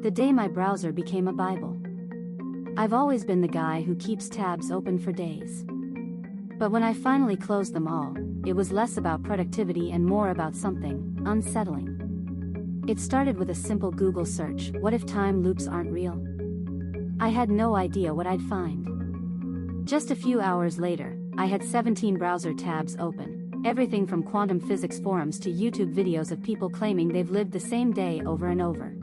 The day my browser became a Bible. I've always been the guy who keeps tabs open for days. But when I finally closed them all, it was less about productivity and more about something unsettling. It started with a simple Google search: what if time loops aren't real? I had no idea what I'd find. Just a few hours later, I had 17 browser tabs open, everything from quantum physics forums to YouTube videos of people claiming they've lived the same day over and over.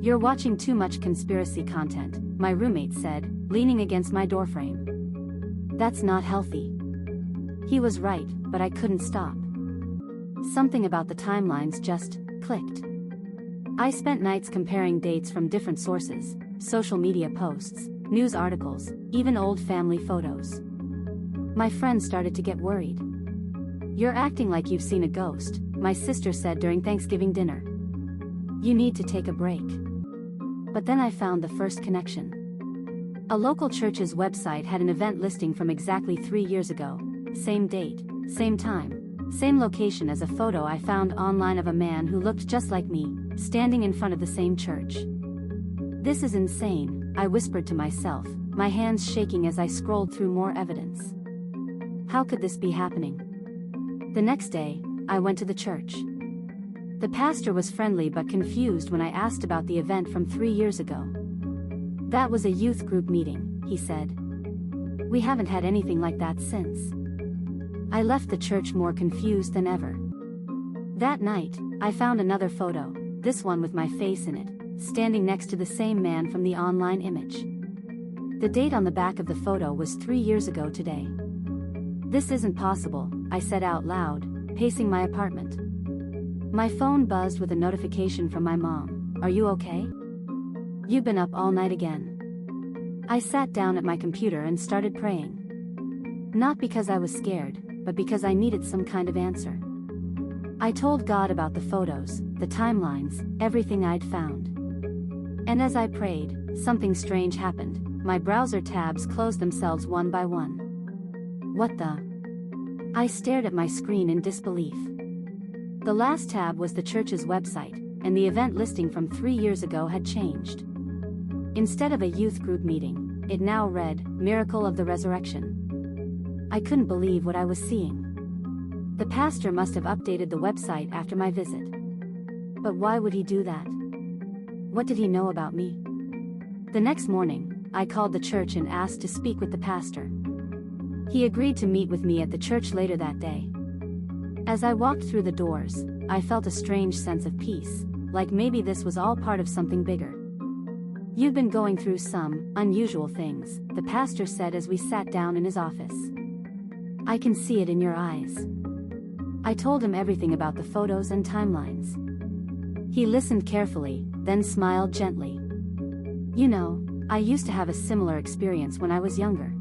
"You're watching too much conspiracy content," my roommate said, leaning against my doorframe. "That's not healthy." He was right, but I couldn't stop. Something about the timelines just clicked. I spent nights comparing dates from different sources, social media posts, news articles, even old family photos. My friends started to get worried. "You're acting like you've seen a ghost," my sister said during Thanksgiving dinner. "You need to take a break." But then I found the first connection. A local church's website had an event listing from exactly 3 years ago. Same date, same time, same location as a photo I found online of a man who looked just like me, standing in front of the same church. "This is insane," I whispered to myself, my hands shaking as I scrolled through more evidence. How could this be happening? The next day, I went to the church. The pastor was friendly but confused when I asked about the event from 3 years ago. "That was a youth group meeting," he said. "We haven't had anything like that since." I left the church more confused than ever. That night, I found another photo, this one with my face in it, standing next to the same man from the online image. The date on the back of the photo was 3 years ago today. "This isn't possible," I said out loud, pacing my apartment. My phone buzzed with a notification from my mom. "Are you okay? You've been up all night again." I sat down at my computer and started praying. Not because I was scared, but because I needed some kind of answer. I told God about the photos, the timelines, everything I'd found. And as I prayed, something strange happened. My browser tabs closed themselves one by one. What the? I stared at my screen in disbelief. The last tab was the church's website, and the event listing from 3 years ago had changed. Instead of a youth group meeting, it now read, "Miracle of the Resurrection." I couldn't believe what I was seeing. The pastor must have updated the website after my visit. But why would he do that? What did he know about me? The next morning, I called the church and asked to speak with the pastor. He agreed to meet with me at the church later that day. As I walked through the doors, I felt a strange sense of peace, like maybe this was all part of something bigger. "You've been going through some unusual things," the pastor said as we sat down in his office. "I can see it in your eyes." I told him everything about the photos and timelines. He listened carefully, then smiled gently. "You know, I used to have a similar experience when I was younger.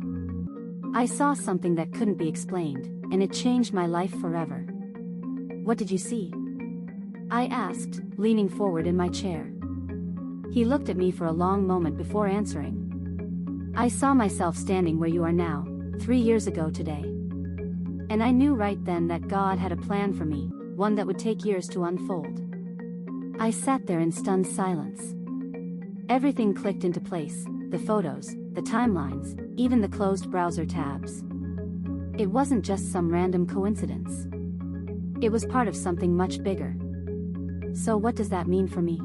I saw something that couldn't be explained, and it changed my life forever." "What did you see?" I asked, leaning forward in my chair. He looked at me for a long moment before answering. "I saw myself standing where you are now, 3 years ago today. And I knew right then that God had a plan for me, one that would take years to unfold." I sat there in stunned silence. Everything clicked into place, the photos, the timelines, even the closed browser tabs. It wasn't just some random coincidence. It was part of something much bigger. "So what does that mean for me?"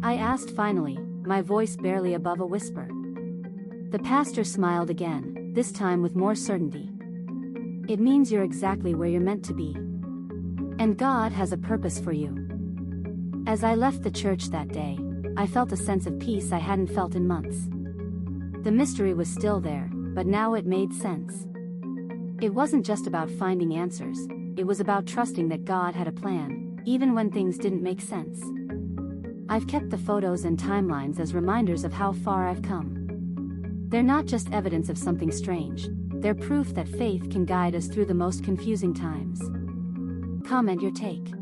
I asked finally, my voice barely above a whisper. The pastor smiled again, this time with more certainty. "It means you're exactly where you're meant to be. And God has a purpose for you." As I left the church that day, I felt a sense of peace I hadn't felt in months. The mystery was still there, but now it made sense. It wasn't just about finding answers, it was about trusting that God had a plan, even when things didn't make sense. I've kept the photos and timelines as reminders of how far I've come. They're not just evidence of something strange, they're proof that faith can guide us through the most confusing times. Comment your take.